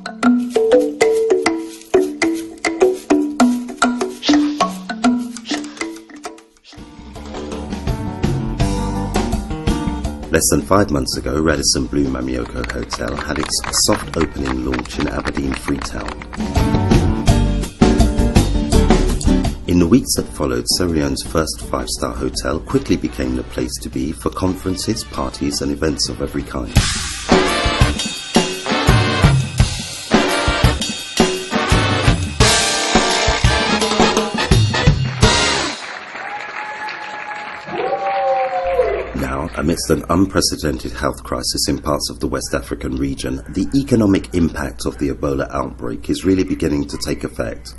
Less than 5 months ago, Radisson Blue Mammy Yoko Hotel had its soft opening launch in Aberdeen, Freetown. In the weeks that followed, Sierra Leone's first 5-star hotel quickly became the place to be for conferences, parties and events of every kind. Now, amidst an unprecedented health crisis in parts of the West African region, the economic impact of the Ebola outbreak is really beginning to take effect.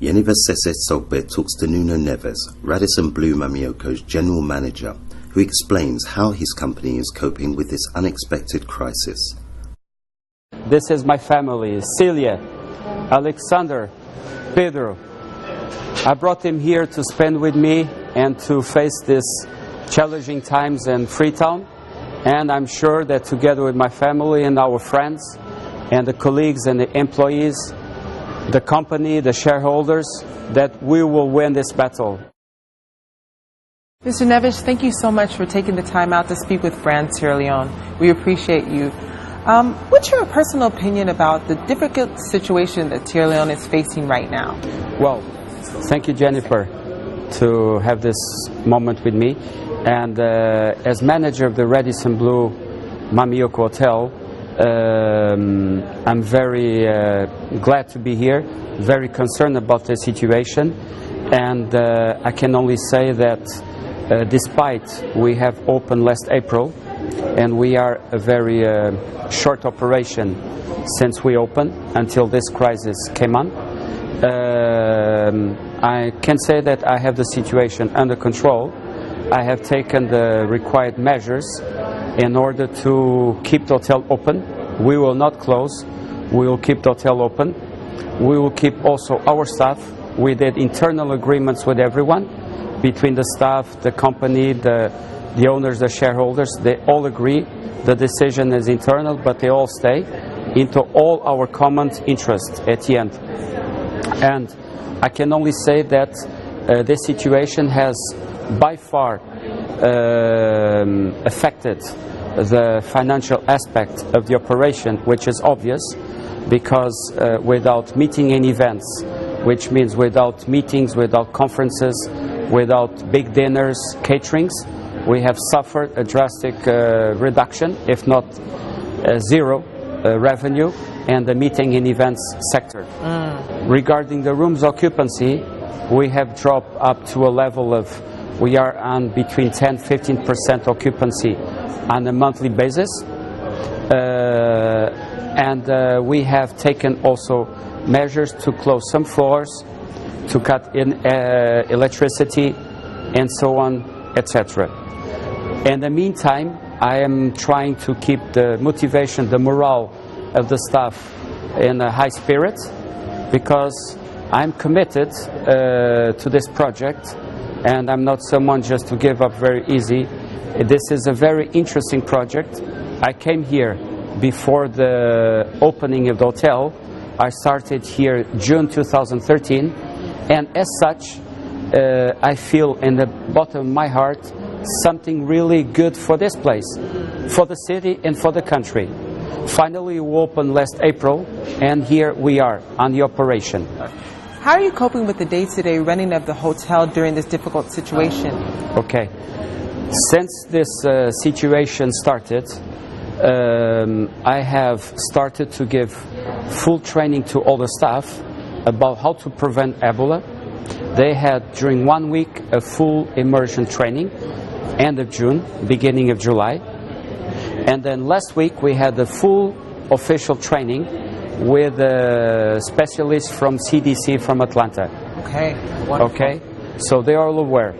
Yeniva Sisay-Sogbeh talks to Nuno Neves, Radisson Blue Mammy Yoko's general manager, who explains how his company is coping with this unexpected crisis. This is my family, Celia, Alexander, Pedro. I brought him here to spend with me and to face this challenging times in Freetown, and I'm sure that together with my family and our friends and the colleagues and the employees, the company, the shareholders, that we will win this battle. Mr. Neves, thank you so much for taking the time out to speak with Brand Sierra Leone. We appreciate you. What's your personal opinion about the difficult situation that Sierra Leone is facing right now? Well, thank you, Jennifer, to have this moment with me. And as manager of the Radisson Blue Mammy Yoko Hotel, I'm very glad to be here, very concerned about the situation, and I can only say that despite we have opened last April, and we are a very short operation since we opened until this crisis came on, I can say that I have the situation under control. I have taken the required measures in order to keep the hotel open. We will not close. We will keep the hotel open. We will keep also our staff. We did internal agreements with everyone, between the staff, the company, the owners, the shareholders. They all agree. The decision is internal, but they all stay into all our common interests at the end. And I can only say that this situation has by far affected the financial aspect of the operation, which is obvious, because without meeting and events, which means without meetings, without conferences, without big dinners, caterings, we have suffered a drastic reduction, if not zero revenue in the meeting and events sector. Regarding the rooms occupancy, we have dropped up to a level of, we are on between 10-15% occupancy on a monthly basis, and we have taken also measures to close some floors, to cut in electricity, and so on, etc. In the meantime, I am trying to keep the motivation, the morale of the staff in a high spirit, because I'm committed to this project, and I'm not someone just to give up very easy. This is a very interesting project. I came here before the opening of the hotel. I started here June 2013, and as such, I feel in the bottom of my heart something really good for this place, for the city and for the country. Finally, we opened last April, and here we are on the operation. How are you coping with the day-to-day running of the hotel during this difficult situation? Okay. Since this situation started, I have started to give full training to all the staff about how to prevent Ebola. They had during 1 week a full immersion training, end of June, beginning of July. And then last week we had a full official training with a specialist from CDC from Atlanta. Okay, wonderful. Okay, so they are all aware.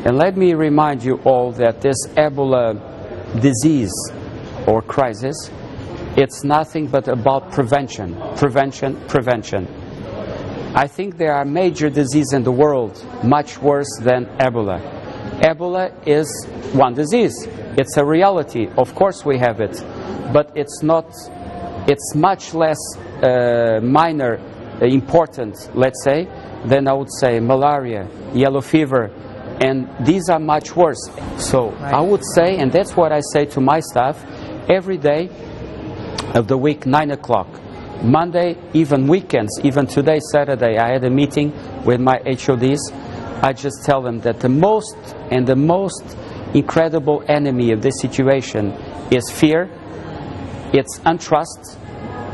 And let me remind you all that this Ebola disease or crisis, it's nothing but about prevention, prevention, prevention. I think there are major diseases in the world much worse than Ebola. Ebola is one disease. It's a reality. Of course we have it. But it's not it's much less minor, important, let's say, than I would say malaria, yellow fever, and these are much worse. So I would say, and that's what I say to my staff, every day of the week, 9 o'clock, Monday, even weekends, even today, Saturday, I had a meeting with my HODs. I just tell them that the most incredible enemy of this situation is fear, it's untrust,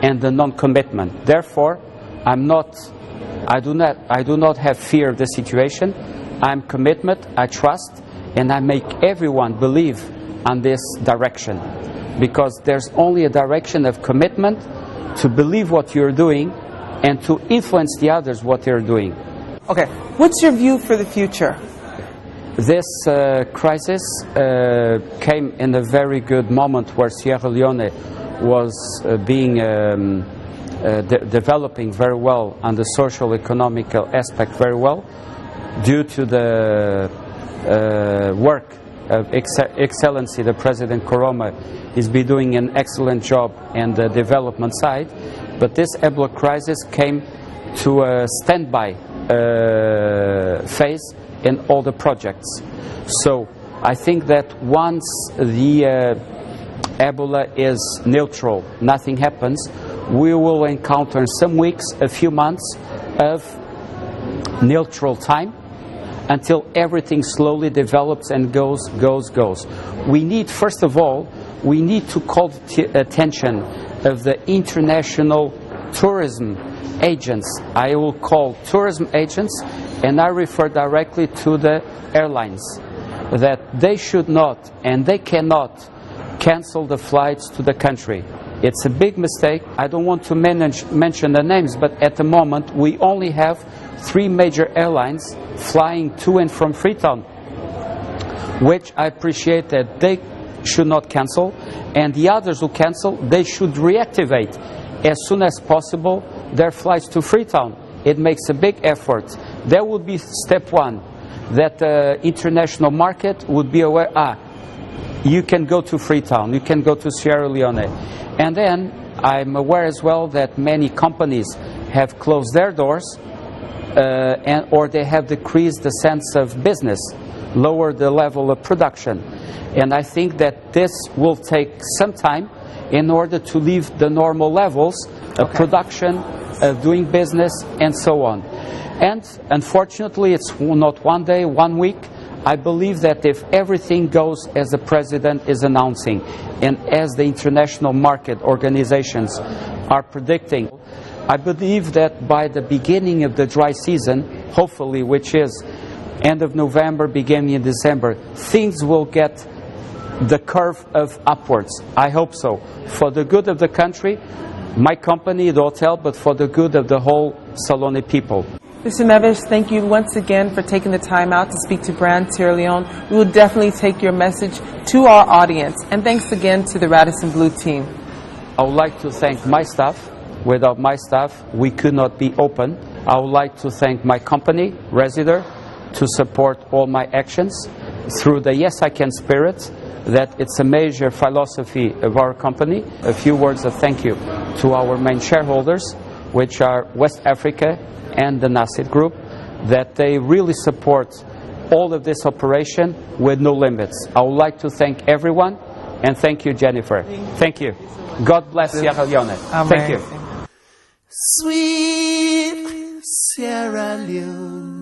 and the non-commitment. Therefore, I do not have fear of the situation. I'm committed, I trust, and I make everyone believe on this direction, because there's only a direction of commitment, to believe what you're doing and to influence the others what they're doing. Okay, what's your view for the future? This crisis came in a very good moment where Sierra Leone was developing very well on the social economical aspect very well, due to the work of Excellency, the President Koroma is be doing an excellent job in the development side, but this Ebola crisis came to a standby phase in all the projects. So I think that once the Ebola is neutral, nothing happens, we will encounter in some weeks, a few months of neutral time, until everything slowly develops and goes. We need, first of all, we need to call the attention of the international tourism agents. I will call tourism agents, and I refer directly to the airlines, that they should not and they cannot cancel the flights to the country. It's a big mistake. I don't want to mention the names, but at the moment we only have 3 major airlines flying to and from Freetown, which I appreciate that they should not cancel, and the others who cancel, they should reactivate as soon as possible their flights to Freetown. It makes a big effort. That would be step 1, that the international market would be aware, you can go to Freetown, you can go to Sierra Leone. And then I'm aware as well that many companies have closed their doors, or they have decreased the sense of business, lowered the level of production. And I think that this will take some time in order to leave the normal levels of production, of doing business, and so on. And unfortunately, it's not 1 day, 1 week. I believe that if everything goes as the President is announcing, and as the international market organizations are predicting, I believe that by the beginning of the dry season, hopefully, which is end of November, beginning of December, things will get the curve of upwards. I hope so. For the good of the country, my company, the hotel, but for the good of the whole Salone people. Mr. Neves, thank you once again for taking the time out to speak to Brand Sierra Leone. We will definitely take your message to our audience. And thanks again to the Radisson Blu team. I would like to thank my staff. Without my staff, we could not be open. I would like to thank my company, Resider, to support all my actions through the Yes I Can spirit, that it's a major philosophy of our company. A few words of thank you to our main shareholders, which are West Africa and the Nassit Group, that they really support all of this operation with no limits. I would like to thank everyone, and thank you, Jennifer. Thank you. God bless Sierra Leone. Thank you. Sweet Sierra Leone.